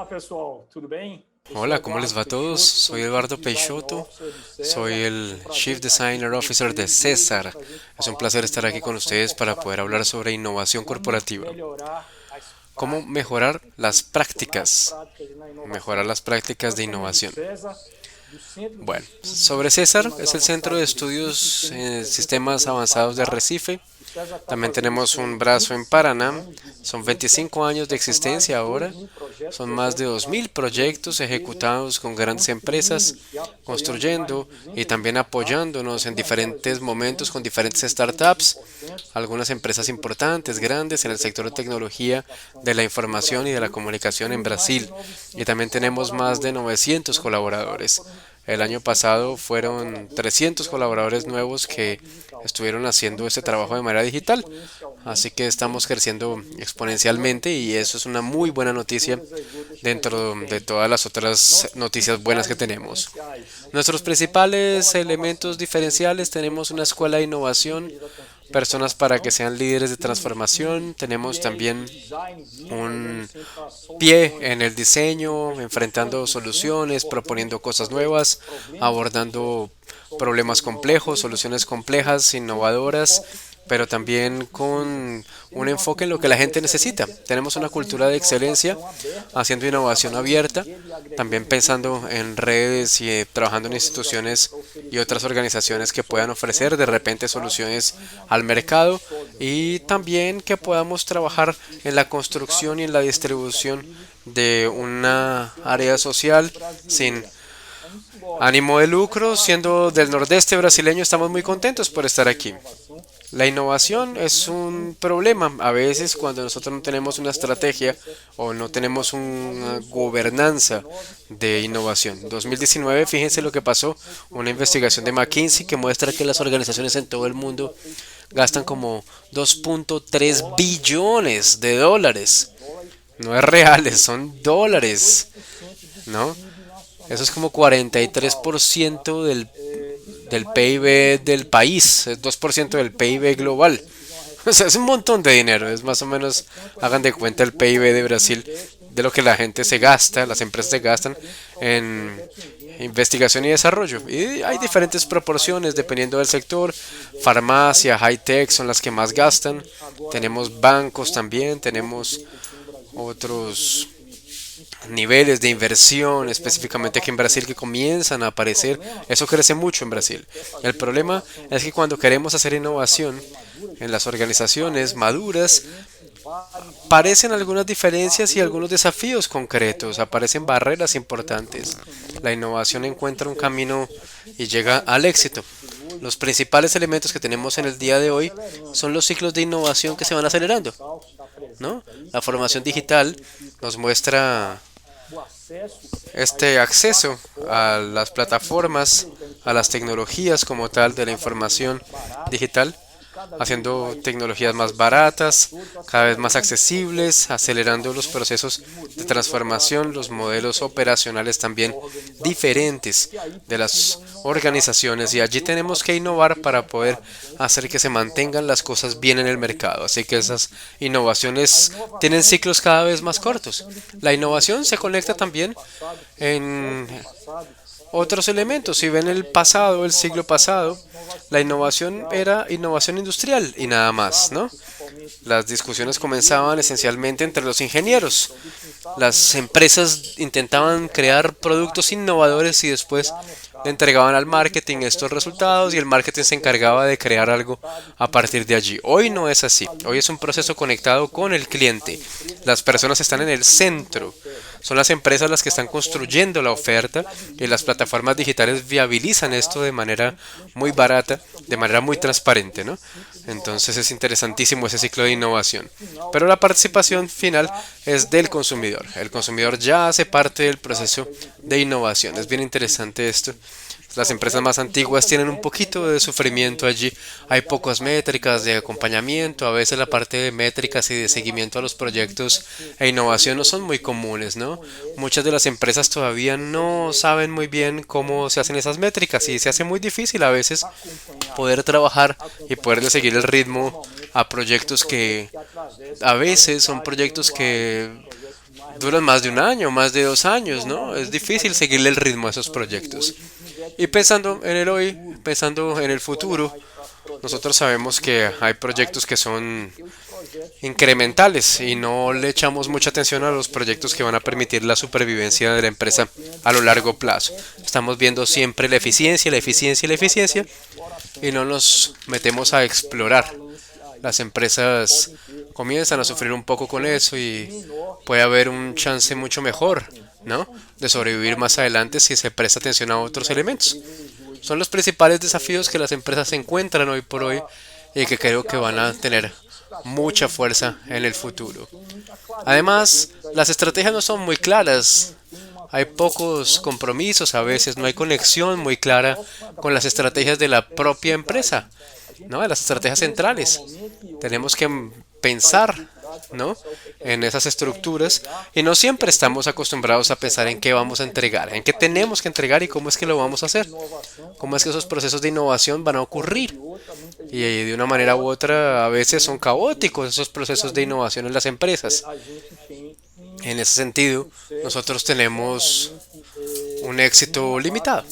pessoal, tudo bem? Eu sou Hola, ¿cómo les Eduardo va a todos? Peixoto, sou Soy Chief Eduardo Design Peixoto, Officer do soy César. el Um Chief prazer estar aqui Designer com Officer de vocês hoje César. para a gente Es un falar placer sobre estar aquí con inovação ustedes para poder hablar corporativa, sobre innovación como corporativa. melhorar as ¿Cómo práticas, mejorar las tornar as prácticas? práticas na Mejorar inovação. las prácticas Nós de somos do innovación. César, do Centro de Bueno, Estudos sobre de César, Sistemas es el Centro Avançados de de Recife, Estudios temos en presente aqui Sistemas dentro do Avanzados de Paraná. Recife. O César está También fazendo o tenemos seu un brazo en 25 Paraná. anos de Son existência, 25 años de já são mais de existencia ahora. 2.000 projetos Son más de 2.000 executados por grandes proyectos empresas, ejecutados con grandes empresas, construindo e apoiando mais de construyendo y 200 también startups, apoyándonos en algumas delas diferentes esse momentos ano, con setores diferentes de empresas startups, importantes algunas no empresas setor de importantes, grandes en tecnologia, el da sector de informação e tecnología, comunicação de la no información y de la Brasil. comunicación en Temos mais de Brasil. Y 900 también tenemos más de colaboradores. No 900 ano passado colaboradores. foram El año 300 pasado novos fueron colaboradores que 300 estiveram colaboradores desenvolvendo de nuevos forma que digital. estuvieron haciendo Estamos este trabajo de manera crescendo digital. Así exponencialmente que e estamos creciendo desenvolvemos programas exponencialmente e y eso es una muy buena tecnologias de noticia todas as outras que a gente dentro de tem. todas las otras Nossos noticias buenas que principais tenemos. diferenciais, nós Nuestros temos uma escola principales de elementos inovação, que são diferenciales, pessoas tenemos una para escuela de serem innovación, líderes da personas para que transformação. sean líderes de Temos um transformación, tenemos viés de también design thinking, olhando un sempre para pie soluções en el diseño, disruptivas enfrentando no centro, soluciones, abordando proponiendo cosas através nuevas, de problemas complexos abordando problemas soluções complejos, inovadoras, mas soluciones sempre com, complejas, sempre com innovadoras, foco pero nas pessoas también con precisas. un Temos uma enfoque en lo que cultura la de gente necesita. excelência, Tenemos una fazendo cultura de excelencia, inovação aberta, haciendo innovación trabalhando em abierta, rede, también agregando redes pensando de en conhecimento redes y com trabajando en outras organizações instituciones para y otras oferecer organizaciones que puedan soluções ofrecer de para o repente mercado. soluciones Temos uma al base muito mercado sólida, y onde también que podamos temos trabajar en la construcción y en la várias distribución iniciativas de desenvolvidas no una centro área nordestino social sin brasileira. Vamos embora. ánimo de Vamos lucro. falar aqui Siendo sobre del nordeste inovação, brasileño, estamos muy problema que a contentos por gente estar tem na aquí. inovação. La A innovación gente es não tem un problema a veces cuando a nosotros no gente tem tenemos uma una estrategia governança o no de tenemos inovação. Nós una vimos só em gobernanza 2019 de essa innovación. pesquisa feita pela 2019, fíjense lo que McKinsey pasó, una mostrou que as investigación de organizações no McKinsey que mundo muestra que inteiro las gastam organizaciones cerca en de todo el mundo 2,3 gastan trilhões como de 2.3 dólares, billones de dólares. dólares No es por reales, ano, son equivalente a dólares, 2% do ¿no? PIB Eso es nacional como global, tá? 43% Isso é del mais ou menos PIB del país, es 2% del muito mais PIB dinheiro que o global. Brasil já O sea, arrecada es un por ano. montón de dinero, es más o É menos, tanto hagan assim de que cuenta el o PIB de governo Brasil, investe de lo que la gente se gasta, las empresas se gastan diferentes proporções en dependendo investigación y do desarrollo. setor. Y hay diferentes Farma, proporciones high-tech, dependiendo del sector. universidade, Farmacia, high-tech son las que más gastan. temos agora Tenemos o bancos setor también, público tenemos investiu aqui no Brasil 500 otros investimentos niveles de e inversión, devemos dar específicamente aquí en Brasil, que bastante. comienzan a O aparecer. problema Eso crece mucho en Brasil. quer El fazer problema inovação es que cuando queremos hacer em innovación organizações maduras, en las organizaciones aparecem maduras, diferentes, vários aparecen desafios, algunas diferencias y algunos barreiras, desafíos e a concretos, aparecen inovação barreras encontra importantes. um La caminho innovación rumo ao encuentra un sucesso. camino Os y llega principais al éxito. elementos de hoje Los principales elementos que é a tenemos en el inovação día está de hoy acelerando. son los ciclos de A innovación que se van formação acelerando, digital está ¿no? presente aí, La que vai formación tornar o digital científico nos muestra o acesso a este essas acceso a plataformas, a las tecnologias plataformas, da a las informação, tecnologías como tal de la cada vez mais información baratas digital, e cada vez haciendo mais tecnologías más acessíveis para baratas, todos, cada vez más acelerando os processos accesibles, de acelerando los transformação, procesos os de modelos transformación, los operacionais modelos diferentes operacionales da también organização, diferentes que aí de las precisam inovar para organizaciones, y allí manter o tenemos que padrão innovar de para poder mercado. Então, hacer que se a mantengan inovação las está cosas ficando bien en el cada vez mercado. mais Así que urgente. esas A innovaciones tienen inovação ciclos cada vez vem más cortos. conectando com La tendências. innovación Se a se gente conecta olha para o también passado, para o século en passado, otros elementos. Si ven el antigamente pasado, a el siglo inovação era pasado, la inovação innovación industrial, era innovación industrial y nada más, começava ¿no? principalmente Las entre discusiones engenheiros comenzaban e esencialmente entre los eletrotécnicos, ingenieros. onde tentavam Las empresas intentaban crear productos criar, innovadores y después criar le mercado. entregaban al Hoje o marketing estos processo não é resultados assim. y el O marketing se processo encargaba de é crear algo conectado a com partir de o allí. Hoy no setor, es así. ali Hoy es un está no proceso conectado centro. con el A cliente. empresa Las está personas están en el construindo a centro. oferta. Son las empresas As las que están plataformas construyendo la digitais oferta y las viabilizam isso de plataformas uma forma digitales viabilizan esto barata de manera e muy transparente. barata, Isso de também manera muy acelera transparente, esse ¿no? ciclo de Entonces inovação. es A interesantísimo ese ciclo de participação innovación. final Pero do la consumidor participación que final já es no del processo consumidor. de El criação consumidor ya hace e parte del executar proceso pelas de empresas innovación. Es mais bien antigas. interesante esto. Os Las empresas más projetos têm antiguas poucas tienen un métricas de poquito de sufrimiento acompanhamento, allí. Hay mas há uma pocas parte de métricas de métricas de acompañamiento. A veces la acompanhamento. parte de métricas y de seguimiento a Inovação los está muito proyectos mais cedo. e A innovación maioria no das son muy empresas comunes, ¿no? desconhece Muchas de las empresas todavía essa no saben muy bien cómo se hacen esas métricas y se hace muy difícil a veces acompanhar. poder trabajar y poderle seguir el Acompanhamento ritmo normalmente a proyectos que a veces son proyectos que duran más de un año, más de 2 años, ¿no? Es difícil seguirle el ritmo a esos proyectos. Y pensando en el hoy, pensando en el futuro, nosotros sabemos que hay proyectos que son incrementales y no le echamos mucha atención a los proyectos que van a permitir la supervivencia de la empresa a lo largo plazo. Estamos viendo siempre la eficiencia, la eficiencia y la eficiencia y no nos metemos a explorar. Las empresas comienzan a sufrir un poco con eso y puede haber un chance mucho mejor, ¿no? De sobrevivir más adelante si se presta atención a otros elementos. Son los principales desafíos que las empresas se encuentran hoy por hoy y que creo que van a tener mucha fuerza en el futuro. Además, las estrategias no son muy claras. Hay pocos compromisos, a veces no hay conexión muy clara con las estrategias de la propia empresa, ¿no? De las estrategias centrales. Tenemos que pensar, ¿no? En esas estructuras y no siempre estamos acostumbrados a pensar en qué vamos a entregar, en qué tenemos que entregar y cómo es que lo vamos a hacer, cómo es que esos procesos de innovación van a ocurrir. Y de una manera u otra a veces son caóticos esos procesos de innovación en las empresas. En ese sentido, nosotros tenemos un éxito limitado,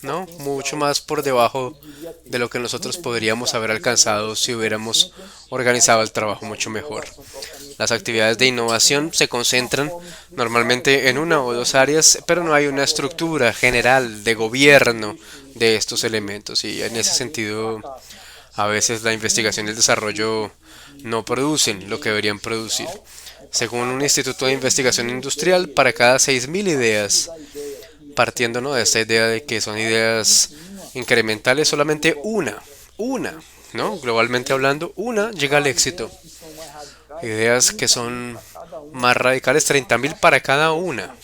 ¿no? Mucho más por debajo de lo que nosotros podríamos haber alcanzado si hubiéramos organizado el trabajo mucho mejor. Las actividades de innovación se concentran normalmente en una o dos áreas, pero no hay una estructura general de gobierno de estos elementos y en ese sentido a veces la investigación y el desarrollo no producen lo que deberían producir. Según un instituto de investigación industrial, para cada 6.000 ideas, partiendo, ¿no?, de esta idea de que son ideas incrementales, solamente una, ¿no? Globalmente hablando, una llega al éxito. Ideas que son más radicales, 30.000 para cada una.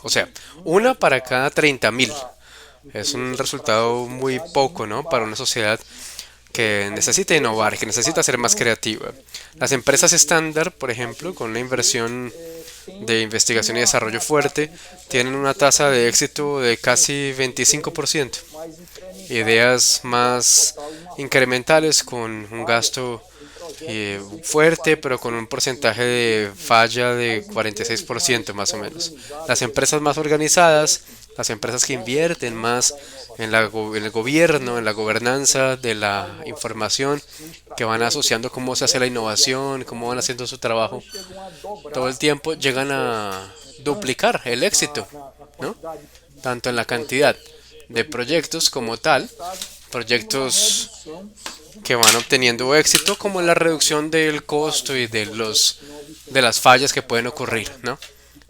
O sea, una para cada 30.000. Es un resultado muy poco, ¿no? Para una sociedad que necesita innovar, que necesita ser más creativa. Las empresas estándar, por ejemplo, con una inversión de investigación y desarrollo fuerte, tienen una tasa de éxito de casi 25%. Ideas más incrementales con un gasto fuerte, pero con un porcentaje de falla de 46% más o menos. Las empresas más organizadas, las empresas que invierten más en el gobierno, en la gobernanza de la información, que van asociando cómo se hace la innovación, cómo van haciendo su trabajo, todo el tiempo llegan a duplicar el éxito, ¿no? Tanto en la cantidad de proyectos como tal, proyectos que van obteniendo éxito, como en la reducción del costo y de las fallas que pueden ocurrir, ¿no?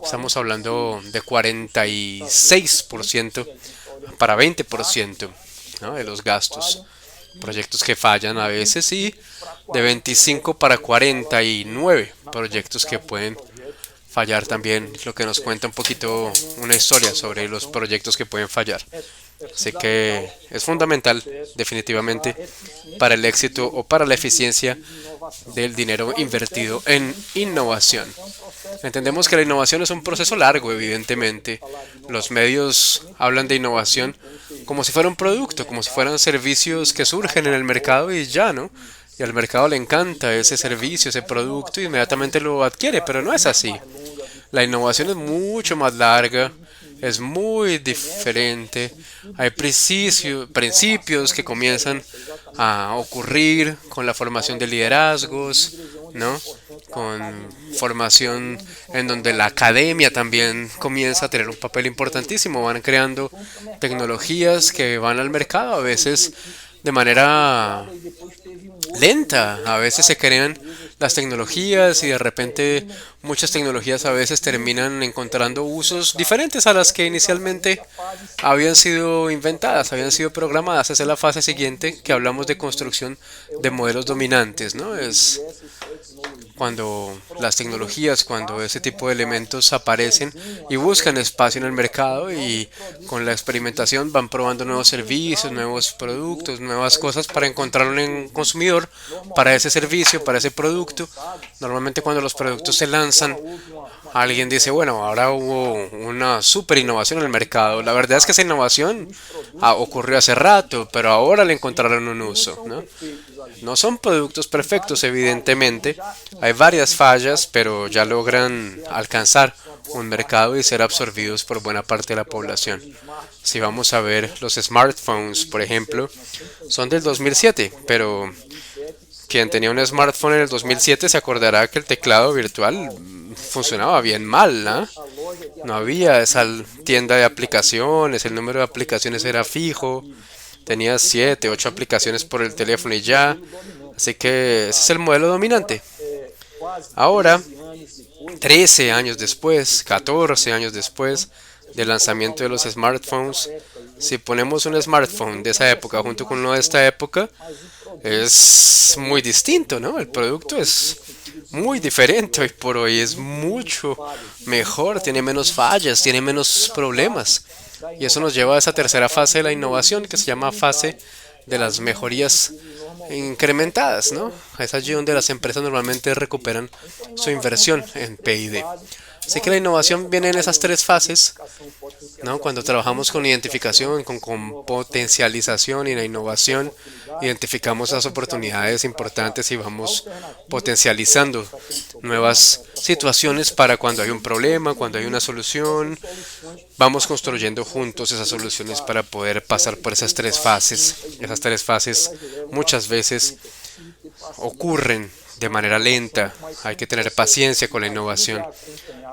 Estamos hablando de 46% para 20%, ¿no?, de los gastos. Proyectos que fallan a veces y de 25 para 49 proyectos que pueden fallar también, lo que nos cuenta un poquito una historia sobre los proyectos que pueden fallar. Así que es fundamental, definitivamente, para el éxito o para la eficiencia del dinero invertido en innovación. Entendemos que la innovación es un proceso largo, evidentemente. Los medios hablan de innovación como si fuera un producto, como si fueran servicios que surgen en el mercado y ya, ¿no? Y al mercado le encanta ese servicio, ese producto y inmediatamente lo adquiere, pero no es así. La innovación es mucho más larga, es muy diferente. Hay principios que comienzan a ocurrir con la formación de liderazgos, ¿no? Con formación en donde la academia también comienza a tener un papel importantísimo. Van creando tecnologías que van al mercado, a veces de manera lenta. A veces se crean las tecnologías y de repente muchas tecnologías a veces terminan encontrando usos diferentes a las que inicialmente habían sido inventadas, habían sido programadas. Esa es la fase siguiente que hablamos de construcción de modelos dominantes, ¿no? Es cuando las tecnologías, cuando ese tipo de elementos aparecen y buscan espacio en el mercado y con la experimentación van probando nuevos servicios, nuevos productos, nuevas cosas para encontrar un consumidor para ese servicio, para ese producto. Normalmente cuando los productos se lanzan, alguien dice, bueno, ahora hubo una super innovación en el mercado. La verdad es que esa innovación ocurrió hace rato, pero ahora le encontraron un uso, ¿no? No son productos perfectos, evidentemente. Hay varias fallas, pero ya logran alcanzar un mercado y ser absorbidos por buena parte de la población. Si vamos a ver los smartphones, por ejemplo, son del 2007, pero quien tenía un smartphone en el 2007 se acordará que el teclado virtual funcionaba bien mal, ¿no? No había esa tienda de aplicaciones, el número de aplicaciones era fijo, tenía 7, 8 aplicaciones por el teléfono y ya. Así que ese es el modelo dominante. Ahora, 13 años después, 14 años después del lanzamiento de los smartphones, si ponemos un smartphone de esa época junto con uno de esta época, es muy distinto, ¿no? El producto es muy diferente hoy por hoy, es mucho mejor, tiene menos fallas, tiene menos problemas. Y eso nos lleva a esa tercera fase de la innovación que se llama fase de las mejorías incrementadas, ¿no? Es allí donde las empresas normalmente recuperan su inversión en P&D. Así que la innovación viene en esas tres fases, ¿no? Cuando trabajamos con identificación, con potencialización y la innovación, identificamos las oportunidades importantes y vamos potencializando nuevas situaciones para cuando hay un problema, cuando hay una solución. Vamos construyendo juntos esas soluciones para poder pasar por esas tres fases. Esas tres fases muchas veces ocurren de manera lenta. Hay que tener paciencia con la innovación,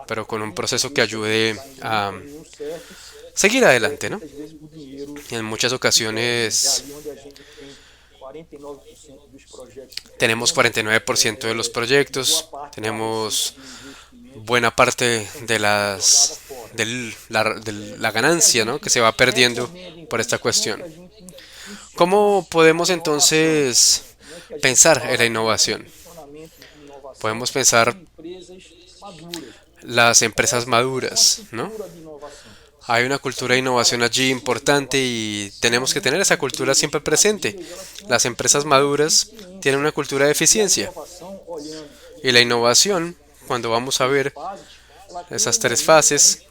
pero con un proceso que ayude a seguir adelante, ¿no? Y en muchas ocasiones tenemos 49% de los proyectos, tenemos buena parte de la ganancia, ¿no? Que se va perdiendo por esta cuestión. ¿Cómo podemos entonces pensar en la innovación? Podemos pensar las empresas maduras, ¿no? Hay una cultura de innovación allí importante y tenemos que tener esa cultura siempre presente. Las empresas maduras tienen una cultura de eficiencia y la innovación, cuando vamos a ver esas tres fases,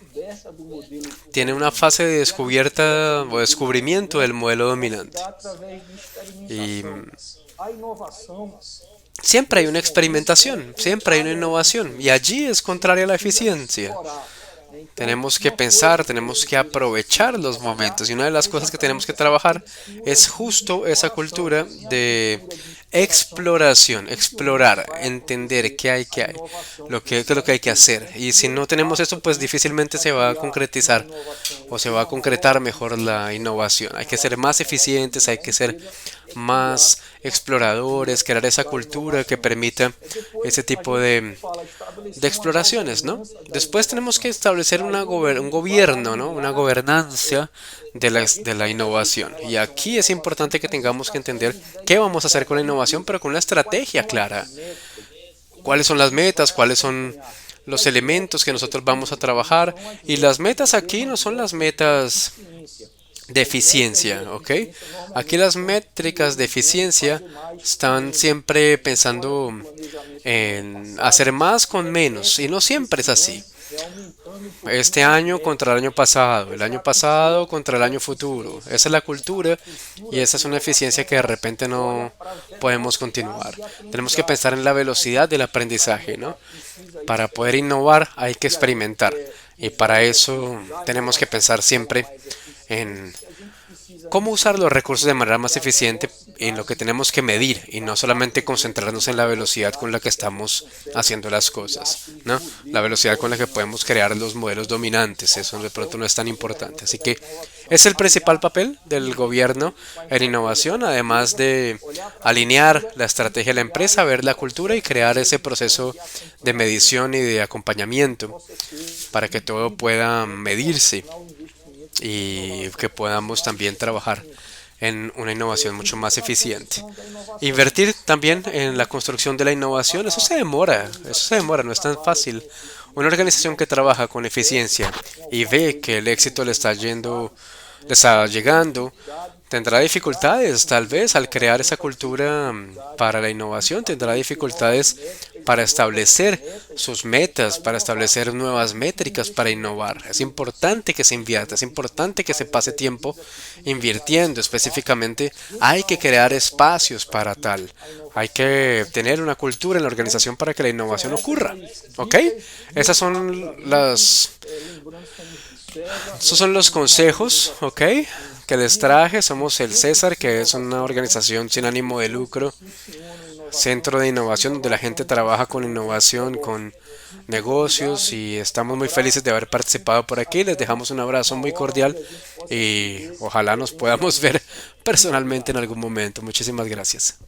tiene una fase de descubierta o descubrimiento del modelo dominante. Y siempre hay una experimentación, siempre hay una innovación y allí es contraria a la eficiencia. Tenemos que pensar, tenemos que aprovechar los momentos y una de las cosas que tenemos que trabajar es justo esa cultura de exploración, explorar, entender qué hay, qué es lo que hay que hacer. Y si no tenemos eso, pues difícilmente se va a concretizar o se va a concretar mejor la innovación. Hay que ser más eficientes, hay que ser más exploradores, crear esa cultura que permita ese tipo de exploraciones, ¿no? Después tenemos que establecer un gobierno, ¿no? Una gobernanza de la innovación. Y aquí es importante que tengamos que entender qué vamos a hacer con la innovación, pero con una estrategia clara. ¿Cuáles son las metas? ¿Cuáles son los elementos que nosotros vamos a trabajar? Y las metas aquí no son las metas de eficiencia, ¿ok? Aquí las métricas de eficiencia están siempre pensando en hacer más con menos y no siempre es así. Este año contra el año pasado contra el año futuro. Esa es la cultura y esa es una eficiencia que de repente no podemos continuar. Tenemos que pensar en la velocidad del aprendizaje, ¿no? Para poder innovar hay que experimentar y para eso tenemos que pensar siempre en cómo usar los recursos de manera más eficiente en lo que tenemos que medir y no solamente concentrarnos en la velocidad con la que estamos haciendo las cosas, ¿no? La velocidad con la que podemos crear los modelos dominantes, eso de pronto no es tan importante. Así que es el principal papel del gobierno en innovación, además de alinear la estrategia de la empresa, ver la cultura y crear ese proceso de medición y de acompañamiento para que todo pueda medirse y que podamos también trabajar en una innovación mucho más eficiente. Invertir también en la construcción de la innovación, eso se demora, no es tan fácil. Una organización que trabaja con eficiencia y ve que el éxito le está llegando, tendrá dificultades tal vez al crear esa cultura para la innovación, tendrá dificultades para establecer sus metas, para establecer nuevas métricas, para innovar. Es importante que se invierta, es importante que se pase tiempo invirtiendo específicamente. Hay que crear espacios para tal. Hay que tener una cultura en la organización para que la innovación ocurra. ¿Ok? Esas son esos son los consejos, ¿ok? Que les traje. Somos el César, que es una organización sin ánimo de lucro, centro de innovación donde la gente trabaja con innovación, con negocios y estamos muy felices de haber participado por aquí. Les dejamos un abrazo muy cordial y ojalá nos podamos ver personalmente en algún momento. Muchísimas gracias.